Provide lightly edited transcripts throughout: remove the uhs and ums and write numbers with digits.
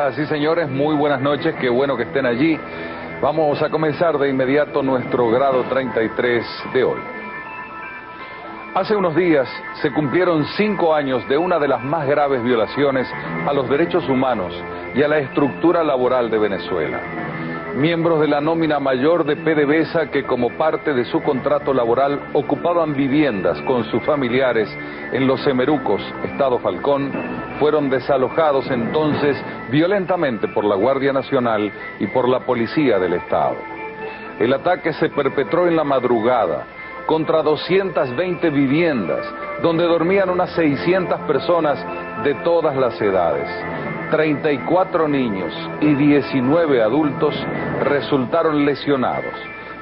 Señoras y señores, muy buenas noches, qué bueno que estén allí. Vamos a comenzar de inmediato nuestro grado 33 de hoy. Hace unos días se cumplieron 5 años de una de las más graves violaciones a los derechos humanos y a la estructura laboral de Venezuela. Miembros de la nómina mayor de PDVSA que como parte de su contrato laboral ocupaban viviendas con sus familiares en Los Semerucos, Estado Falcón, fueron desalojados entonces violentamente por la Guardia Nacional y por la Policía del Estado. El ataque se perpetró en la madrugada contra 220 viviendas, donde dormían unas 600 personas de todas las edades. 34 niños y 19 adultos resultaron lesionados,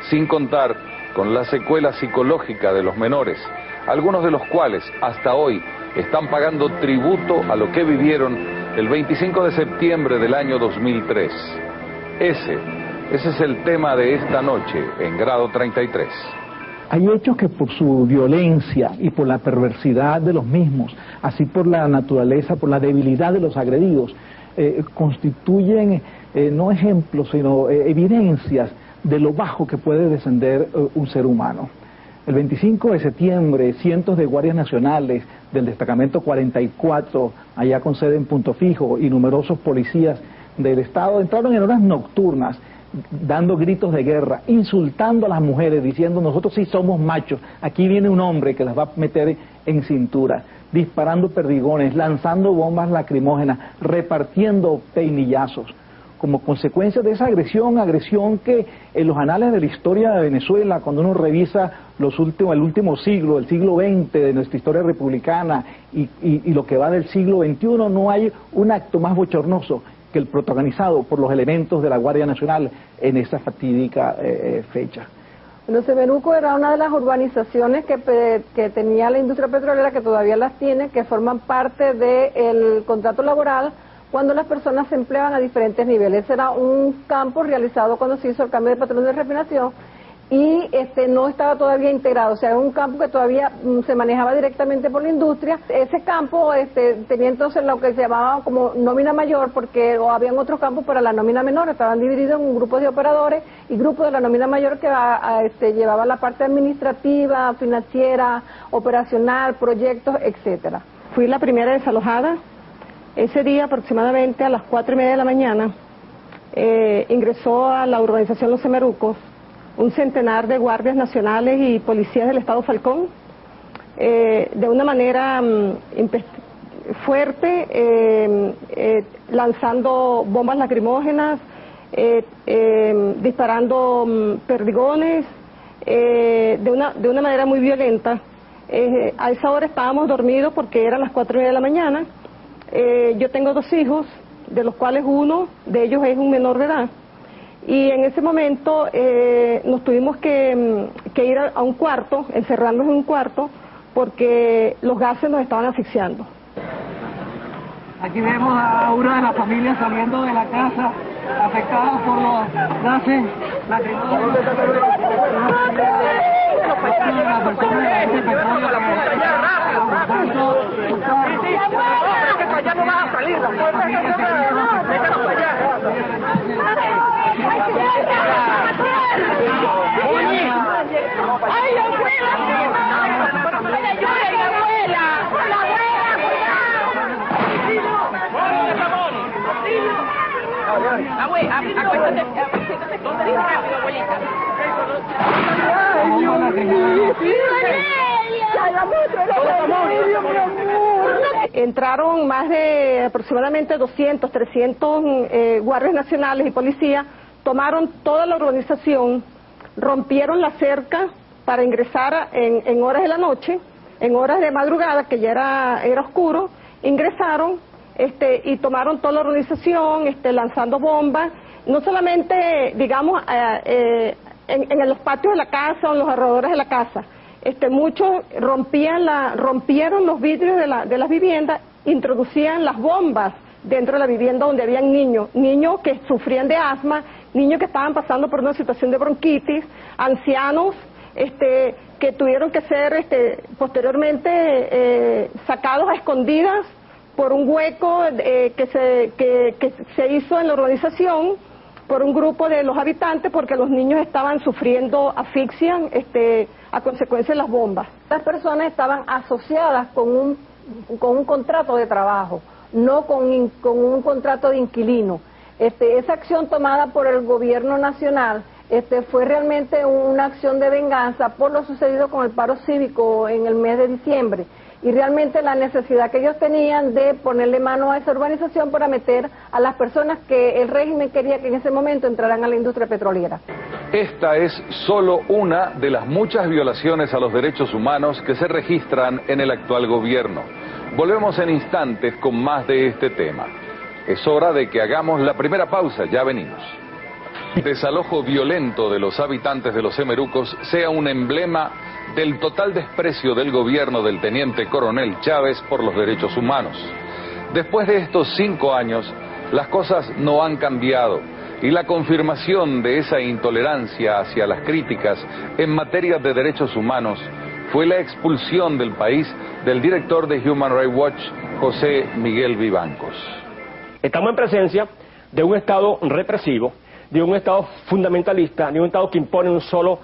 sin contar con la secuela psicológica de los menores, algunos de los cuales hasta hoy están pagando tributo a lo que vivieron el 25 de septiembre del año 2003. Ese es el tema de esta noche en grado 33. Hay hechos que por su violencia y por la perversidad de los mismos, así por la naturaleza, por la debilidad de los agredidos, constituyen no ejemplos, sino evidencias de lo bajo que puede descender un ser humano. El 25 de septiembre, cientos de guardias nacionales del destacamento 44, allá con sede en Punto Fijo, y numerosos policías del Estado entraron en horas nocturnas, dando gritos de guerra, insultando a las mujeres, diciendo nosotros sí somos machos, aquí viene un hombre que las va a meter en cintura, disparando perdigones, lanzando bombas lacrimógenas, repartiendo peinillazos. Como consecuencia de esa agresión que en los anales de la historia de Venezuela, cuando uno revisa el último siglo, el siglo XX de nuestra historia republicana y lo que va del siglo XXI, no hay un acto más bochornoso que el protagonizado por los elementos de la Guardia Nacional en esa fatídica fecha. Los Semerucos era una de las urbanizaciones que tenía la industria petrolera, que todavía las tiene, que forman parte del contrato laboral cuando las personas se empleaban a diferentes niveles. Era un campo realizado cuando se hizo el cambio de patrón de refinación y no estaba todavía integrado, o sea, era un campo que todavía se manejaba directamente por la industria. Ese campo tenía entonces lo que se llamaba como nómina mayor, porque habían otros campos para la nómina menor, estaban divididos en grupos de operadores y grupos de la nómina mayor que llevaba la parte administrativa, financiera, operacional, proyectos, etcétera. Fui la primera desalojada. Ese día, aproximadamente a las 4:30 de la mañana, ingresó a la urbanización Los Semerucos un centenar de guardias nacionales y policías del Estado Falcón, de una manera fuerte, lanzando bombas lacrimógenas, disparando perdigones, de una manera muy violenta. A esa hora estábamos dormidos porque eran las 4:30 de la mañana. Yo tengo 2 hijos, de los cuales uno de ellos es un menor de edad. Y en ese momento nos tuvimos que ir a un cuarto, encerrarnos en un cuarto, porque los gases nos estaban asfixiando. Aquí vemos a una de las familias saliendo de la casa, afectadas por los gases lacrimógenos. Ya no vas a salir, la puerta déjanos para allá. ¡Ay, abuela! ¡Abuela! Acuéstate, ¿dónde dice rápido, abuelita? Entraron más de aproximadamente 200, 300 guardias nacionales y policías, tomaron toda la urbanización, rompieron la cerca para ingresar en horas de la noche, en horas de madrugada, que ya era oscuro, ingresaron y tomaron toda la urbanización, lanzando bombas, no solamente, digamos, en los patios de la casa o en los alrededores de la casa. Muchos rompieron los vidrios de las viviendas, introducían las bombas dentro de la vivienda donde habían niños que sufrían de asma, niños que estaban pasando por una situación de bronquitis, ancianos que tuvieron que ser posteriormente sacados a escondidas por un hueco que se hizo en la organización por un grupo de los habitantes, porque los niños estaban sufriendo asfixia a consecuencia de las bombas. Las personas estaban asociadas con un contrato de trabajo, no con un contrato de inquilino. Esa acción tomada por el gobierno nacional fue realmente una acción de venganza por lo sucedido con el paro cívico en el mes de diciembre, y realmente la necesidad que ellos tenían de ponerle mano a esa urbanización para meter a las personas que el régimen quería que en ese momento entraran a la industria petrolera. Esta es solo una de las muchas violaciones a los derechos humanos que se registran en el actual gobierno. Volvemos en instantes con más de este tema. Es hora de que hagamos la primera pausa, ya venimos. El desalojo violento de los habitantes de los Semerucos sea un emblema del total desprecio del gobierno del teniente coronel Chávez por los derechos humanos. Después de estos 5 años, las cosas no han cambiado, y la confirmación de esa intolerancia hacia las críticas en materia de derechos humanos fue la expulsión del país del director de Human Rights Watch, José Miguel Vivancos. Estamos en presencia de un Estado represivo, de un Estado fundamentalista, de un Estado que impone un solo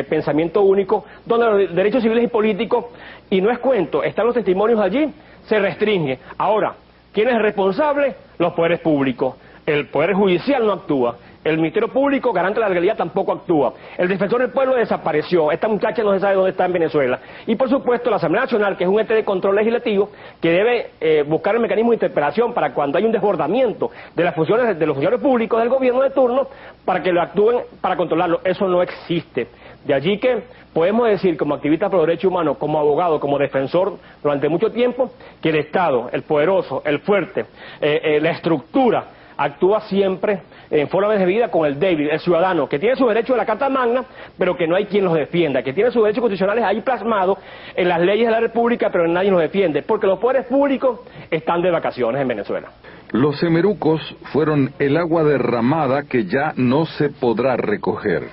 pensamiento único, donde los derechos civiles y políticos, y no es cuento, están los testimonios allí, se restringe. Ahora, ¿quién es responsable? Los poderes públicos. El Poder Judicial no actúa. El Ministerio Público, garante de la legalidad, tampoco actúa. El Defensor del Pueblo desapareció. Esta muchacha no se sabe dónde está en Venezuela. Y por supuesto la Asamblea Nacional, que es un ente de control legislativo, que debe buscar el mecanismo de interpelación para cuando hay un desbordamiento de las funciones de los funcionarios públicos del gobierno de turno, para que lo actúen para controlarlo. Eso no existe. De allí que podemos decir, como activista por los derechos humanos, como abogado, como defensor durante mucho tiempo, que el Estado, el poderoso, el fuerte, la estructura, actúa siempre en forma de vida con el débil, el ciudadano, que tiene sus derechos de la Carta Magna, pero que no hay quien los defienda, que tiene sus derechos constitucionales ahí plasmados en las leyes de la República, pero nadie los defiende, porque los poderes públicos están de vacaciones en Venezuela. Los Semerucos fueron el agua derramada que ya no se podrá recoger.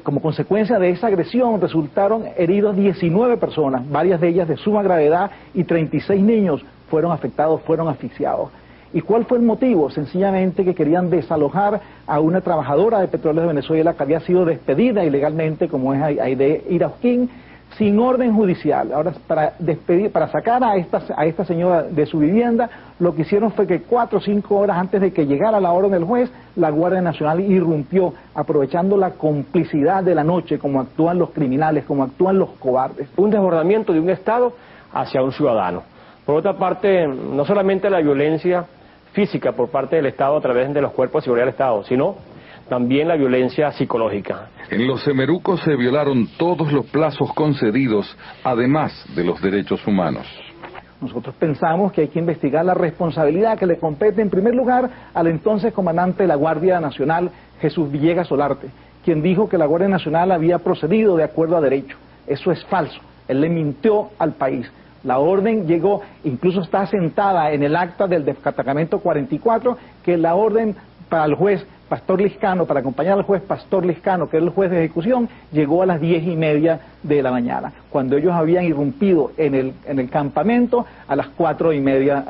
Como consecuencia de esa agresión resultaron heridos 19 personas, varias de ellas de suma gravedad, y 36 niños fueron afectados, fueron asfixiados. ¿Y cuál fue el motivo? Sencillamente que querían desalojar a una trabajadora de Petróleos de Venezuela que había sido despedida ilegalmente, como es Aide Irauquín, sin orden judicial. Ahora, para sacar a esta señora de su vivienda, lo que hicieron fue que 4 o 5 horas antes de que llegara la orden del juez, la Guardia Nacional irrumpió, aprovechando la complicidad de la noche, como actúan los criminales, como actúan los cobardes. Un desbordamiento de un Estado hacia un ciudadano. Por otra parte, no solamente la violencia física por parte del Estado a través de los cuerpos de seguridad del Estado, sino también la violencia psicológica. En los Semerucos se violaron todos los plazos concedidos, además de los derechos humanos. Nosotros pensamos que hay que investigar la responsabilidad que le compete en primer lugar al entonces comandante de la Guardia Nacional, Jesús Villegas Solarte, quien dijo que la Guardia Nacional había procedido de acuerdo a derecho. Eso es falso. Él le mintió al país. La orden llegó, incluso está asentada en el acta del destacamento 44, que la orden para el juez Pastor Liscano, para acompañar al juez Pastor Liscano, que era el juez de ejecución, llegó a las 10:30 de la mañana, cuando ellos habían irrumpido en el campamento a las 4:30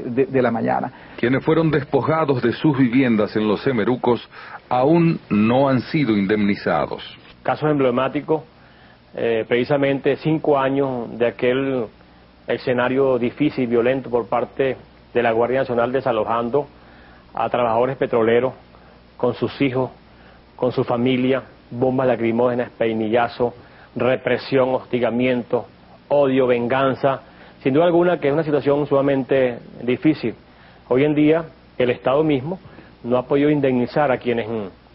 de la mañana. Quienes fueron despojados de sus viviendas en los Semerucos aún no han sido indemnizados. Casos emblemáticos, precisamente 5 años de aquel escenario difícil y violento por parte de la Guardia Nacional desalojando a trabajadores petroleros con sus hijos, con su familia, bombas lacrimógenas, peinillazo, represión, hostigamiento, odio, venganza, sin duda alguna que es una situación sumamente difícil. Hoy en día el Estado mismo no ha podido indemnizar a quienes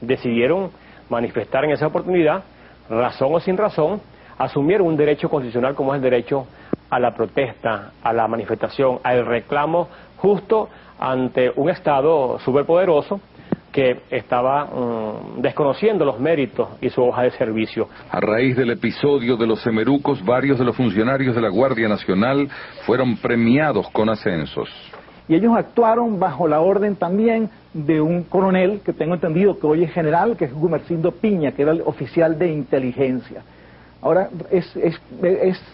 decidieron manifestar en esa oportunidad, razón o sin razón, asumieron un derecho constitucional como es el derecho a la protesta, a la manifestación, al reclamo justo ante un Estado superpoderoso que estaba desconociendo los méritos y su hoja de servicio. A raíz del episodio de los Semerucos, varios de los funcionarios de la Guardia Nacional fueron premiados con ascensos. Y ellos actuaron bajo la orden también de un coronel, que tengo entendido que hoy es general, que es Gumercindo Piña, que era el oficial de inteligencia. Ahora,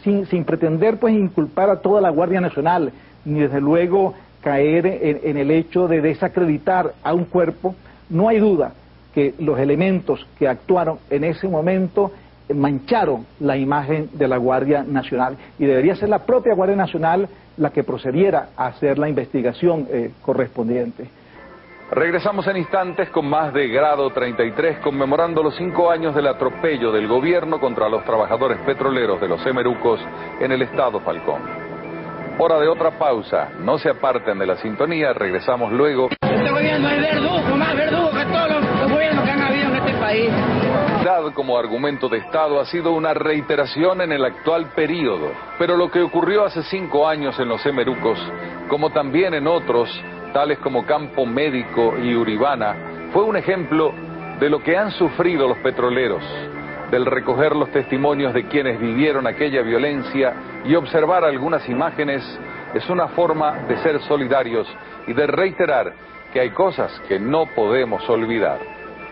sin pretender pues inculpar a toda la Guardia Nacional, ni desde luego caer en el hecho de desacreditar a un cuerpo, no hay duda que los elementos que actuaron en ese momento mancharon la imagen de la Guardia Nacional, y debería ser la propia Guardia Nacional la que procediera a hacer la investigación correspondiente. Regresamos en instantes con más de Grado 33, conmemorando los 5 años del atropello del gobierno contra los trabajadores petroleros de los Semerucos en el estado Falcón. Hora de otra pausa, no se aparten de la sintonía, regresamos luego. Este gobierno es verdugo, más verdugo que todos los gobiernos que han habido en este país. Como argumento de Estado ha sido una reiteración en el actual periodo, pero lo que ocurrió hace 5 años en los Semerucos, como también en otros, tales como Campo Médico y Uribana, fue un ejemplo de lo que han sufrido los petroleros, del recoger los testimonios de quienes vivieron aquella violencia y observar algunas imágenes es una forma de ser solidarios y de reiterar que hay cosas que no podemos olvidar.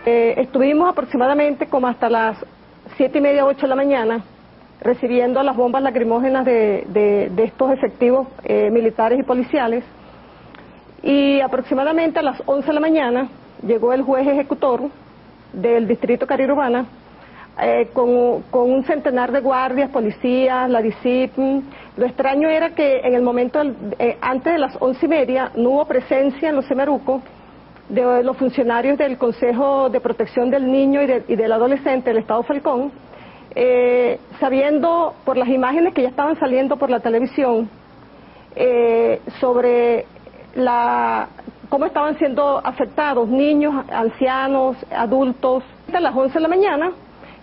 Estuvimos aproximadamente como hasta las 7:30, 8 de la mañana recibiendo las bombas lacrimógenas de estos efectivos militares y policiales, y aproximadamente a las 11 de la mañana llegó el juez ejecutor del distrito Carrera Urbana con un centenar de guardias, policías, la DICIP. Lo extraño era que en el momento antes de las 11:30 no hubo presencia en los Semerucos de los funcionarios del Consejo de Protección del Niño y del Adolescente del Estado Falcón, sabiendo por las imágenes que ya estaban saliendo por la televisión sobre cómo estaban siendo afectados niños, ancianos, adultos. A las 11 de la mañana,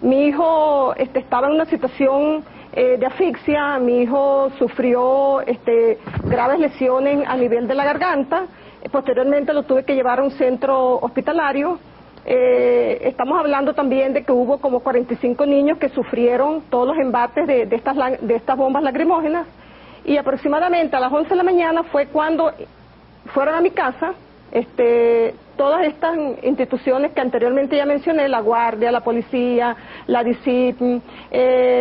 mi hijo estaba en una situación de asfixia, mi hijo sufrió graves lesiones a nivel de la garganta. Posteriormente lo tuve que llevar a un centro hospitalario. Estamos hablando también de que hubo como 45 niños que sufrieron todos los embates de estas bombas lacrimógenas, y aproximadamente a las 11 de la mañana fue cuando fueron a mi casa todas estas instituciones que anteriormente ya mencioné, la Guardia, la Policía, la DICIP,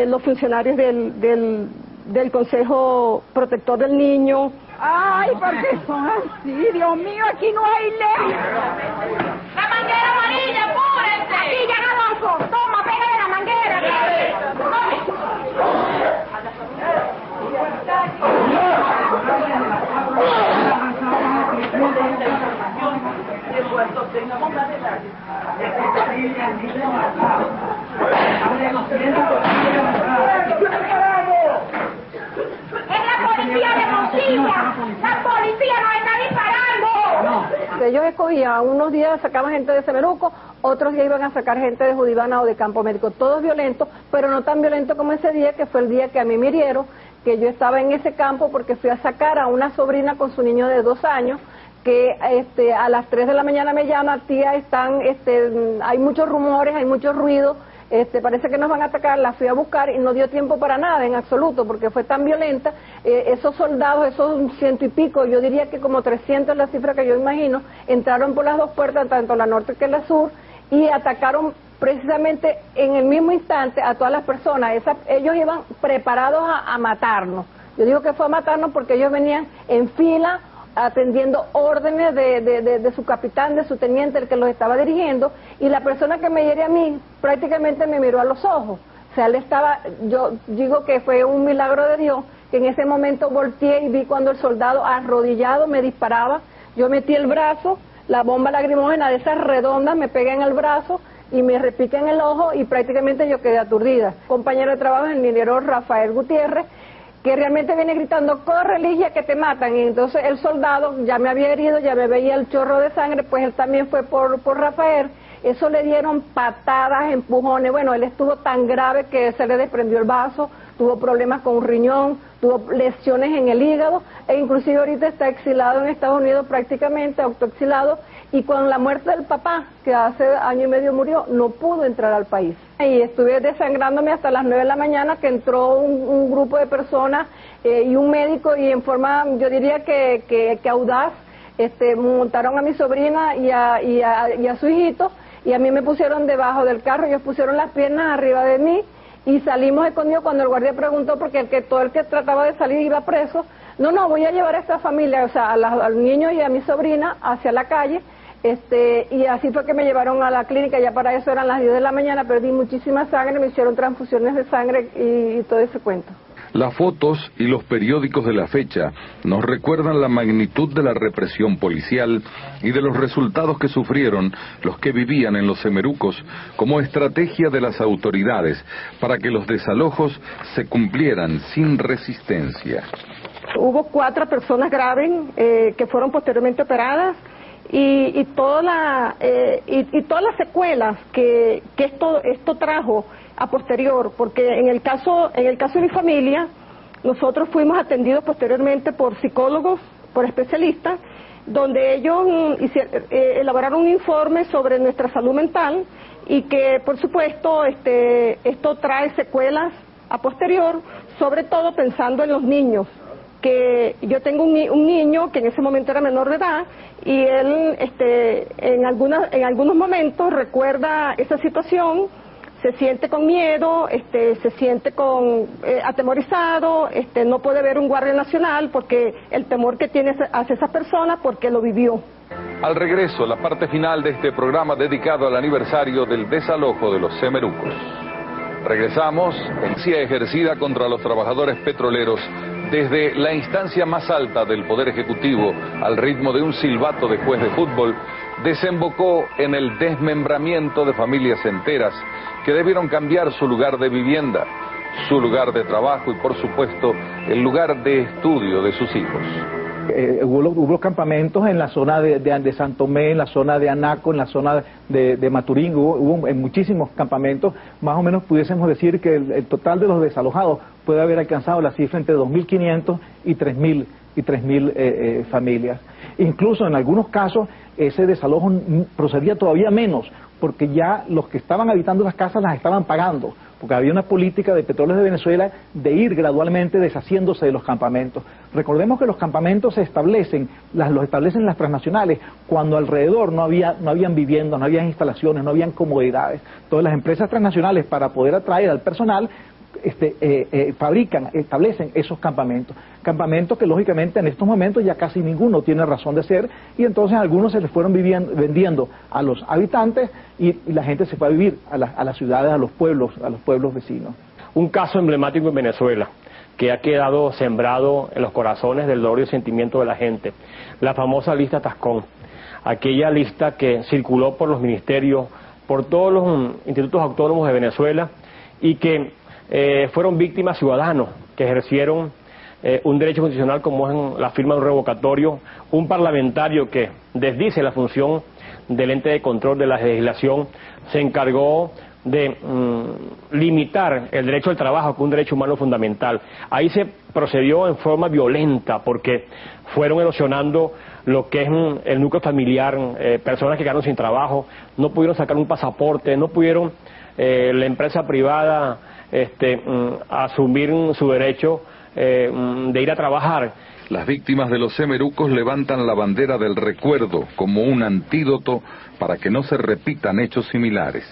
los funcionarios del Consejo Protector del Niño. Ay, ¿por qué son así? Dios mío, aquí no hay ley. La manguera amarilla, apúrense. Aquí ya Alonso, toma, pégale la manguera. ¡La policía nos está disparando! Ellos escogían, unos días sacaban gente de Semeruco, otros días iban a sacar gente de Judibana o de Campo Médico, todos violentos, pero no tan violentos como ese día, que fue el día que a mí me hirieron, que yo estaba en ese campo porque fui a sacar a una sobrina con su niño de 2 años, que a las 3 de la mañana me llama, tía, hay muchos rumores, hay mucho ruido, parece que nos van a atacar. La fui a buscar y no dio tiempo para nada en absoluto, porque fue tan violenta. Esos soldados, esos 100 y pico, yo diría que como 300 es la cifra que yo imagino, entraron por las 2 puertas, tanto la norte que la sur, y atacaron precisamente en el mismo instante a todas las personas. Ellos iban preparados a matarnos. Yo digo que fue a matarnos porque ellos venían en fila atendiendo órdenes de su capitán, de su teniente, el que los estaba dirigiendo, y la persona que me hiere a mí prácticamente me miró a los ojos. O sea, yo digo que fue un milagro de Dios, que en ese momento volteé y vi cuando el soldado arrodillado me disparaba. Yo metí el brazo, la bomba lacrimógena de esas redondas me pega en el brazo y me repica en el ojo, y prácticamente yo quedé aturdida. Compañero de trabajo, el ingeniero Rafael Gutiérrez, que realmente viene gritando, corre Ligia que te matan, y entonces el soldado ya me había herido, ya me veía el chorro de sangre, pues él también fue por Rafael. Eso le dieron patadas, empujones. Bueno, él estuvo tan grave que se le desprendió el vaso, tuvo problemas con un riñón, tuvo lesiones en el hígado, e inclusive ahorita está exilado en Estados Unidos, prácticamente autoexilado, y con la muerte del papá, que hace 1 año y medio murió, no pudo entrar al país. Y estuve desangrándome hasta las 9 de la mañana, que entró un grupo de personas y un médico, y en forma, yo diría que audaz, montaron a mi sobrina y a su hijito, y a mí me pusieron debajo del carro, ellos pusieron las piernas arriba de mí, y salimos escondidos cuando el guardia preguntó, porque todo el que trataba de salir iba preso. No, voy a llevar a esta familia, o sea, al niño y a mi sobrina hacia la calle, y así fue que me llevaron a la clínica. Ya para eso eran las 10 de la mañana, perdí muchísima sangre, me hicieron transfusiones de sangre y todo ese cuento. Las fotos y los periódicos de la fecha nos recuerdan la magnitud de la represión policial y de los resultados que sufrieron los que vivían en los Semerucos como estrategia de las autoridades para que los desalojos se cumplieran sin resistencia. Hubo 4 personas graves que fueron posteriormente operadas y todas las secuelas que esto trajo a posterior, porque en el caso de mi familia, nosotros fuimos atendidos posteriormente por psicólogos, por especialistas, donde ellos elaboraron un informe sobre nuestra salud mental y que, por supuesto, esto trae secuelas a posterior, sobre todo pensando en los niños, que yo tengo un niño que en ese momento era menor de edad y él en algunos momentos recuerda esa situación, se siente con miedo, se siente atemorizado, no puede ver un guardia nacional porque el temor que tiene hacia esa persona porque lo vivió. Al regreso, la parte final de este programa dedicado al aniversario del desalojo de los Semerucos. Regresamos en violencia ejercida contra los trabajadores petroleros desde la instancia más alta del Poder Ejecutivo, al ritmo de un silbato de juez de fútbol, desembocó en el desmembramiento de familias enteras que debieron cambiar su lugar de vivienda, su lugar de trabajo y, por supuesto, el lugar de estudio de sus hijos. Hubo campamentos en la zona de San Tomé, en la zona de Anaco, en la zona de Maturín, hubo en muchísimos campamentos. Más o menos pudiésemos decir que el total de los desalojados puede haber alcanzado la cifra entre 2.500 y 3.000 familias. Incluso en algunos casos ese desalojo procedía todavía menos, porque ya los que estaban habitando las casas las estaban pagando, porque había una política de Petróleos de Venezuela de ir gradualmente deshaciéndose de los campamentos. Recordemos que los campamentos los establecen las transnacionales cuando alrededor no habían viviendas, no habían instalaciones, no habían comodidades. Entonces las empresas transnacionales, para poder atraer al personal, establecen esos campamentos que lógicamente en estos momentos ya casi ninguno tiene razón de ser, y entonces algunos se les fueron vendiendo a los habitantes y la gente se fue a vivir a las ciudades, a los pueblos vecinos. Un caso emblemático en Venezuela que ha quedado sembrado en los corazones del dolor y el sentimiento de la gente, la famosa lista Tascón, aquella lista que circuló por los ministerios, por todos los institutos autónomos de Venezuela y que fueron víctimas ciudadanos que ejercieron un derecho constitucional como es la firma de un revocatorio, un parlamentario que desdice la función del ente de control de la legislación, se encargó de limitar el derecho al trabajo, que es un derecho humano fundamental. Ahí se procedió en forma violenta porque fueron erosionando lo que es el núcleo familiar, personas que quedaron sin trabajo, no pudieron sacar un pasaporte, no pudieron la empresa privada asumir su derecho de ir a trabajar. Las víctimas de los Semerucos levantan la bandera del recuerdo como un antídoto para que no se repitan hechos similares.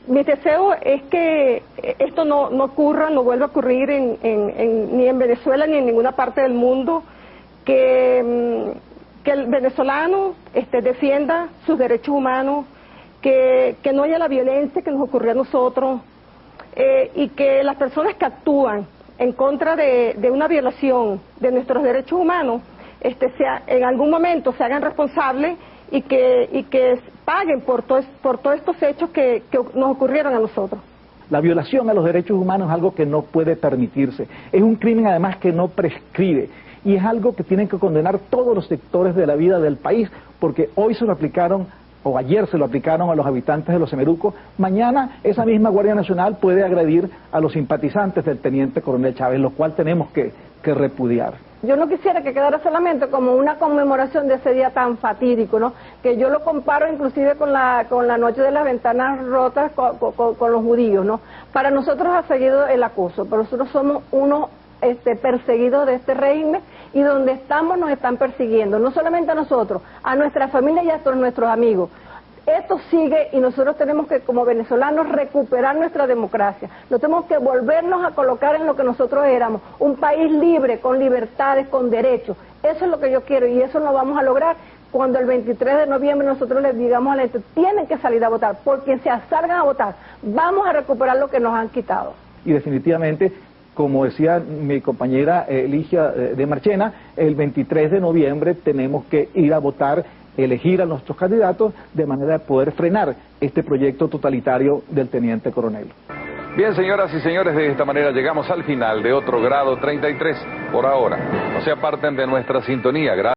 Mi deseo es que esto no ocurra, no vuelva a ocurrir ni en Venezuela ni en ninguna parte del mundo, que el venezolano defienda sus derechos humanos, que no haya la violencia que nos ocurrió a nosotros, y que las personas que actúan en contra de una violación de nuestros derechos humanos en algún momento se hagan responsables y que paguen por todos estos hechos que nos ocurrieron a nosotros. La violación a los derechos humanos es algo que no puede permitirse, es un crimen además que no prescribe y es algo que tienen que condenar todos los sectores de la vida del país, porque hoy se lo aplicaron o ayer se lo aplicaron a los habitantes de los Semerucos, mañana esa misma Guardia Nacional puede agredir a los simpatizantes del teniente coronel Chávez, lo cual tenemos que repudiar. Yo no quisiera que quedara solamente como una conmemoración de ese día tan fatídico, ¿no? Que yo lo comparo inclusive con la noche de las ventanas rotas con los judíos, ¿no? Para nosotros ha seguido el acoso, pero nosotros somos unos perseguidos de este régimen y donde estamos nos están persiguiendo, no solamente a nosotros, a nuestra familia y a todos nuestros amigos. Esto sigue y nosotros tenemos que, como venezolanos, recuperar nuestra democracia. No tenemos que volvernos a colocar en lo que nosotros éramos, un país libre, con libertades, con derechos. Eso es lo que yo quiero y eso lo vamos a lograr cuando el 23 de noviembre nosotros les digamos a la gente, tienen que salir a votar, porque si salgan a votar, vamos a recuperar lo que nos han quitado. Y definitivamente, como decía mi compañera Ligia de Marchena, el 23 de noviembre tenemos que ir a votar, elegir a nuestros candidatos de manera de poder frenar este proyecto totalitario del teniente coronel. Bien, señoras y señores, de esta manera llegamos al final de otro grado 33 por ahora. No se aparten de nuestra sintonía.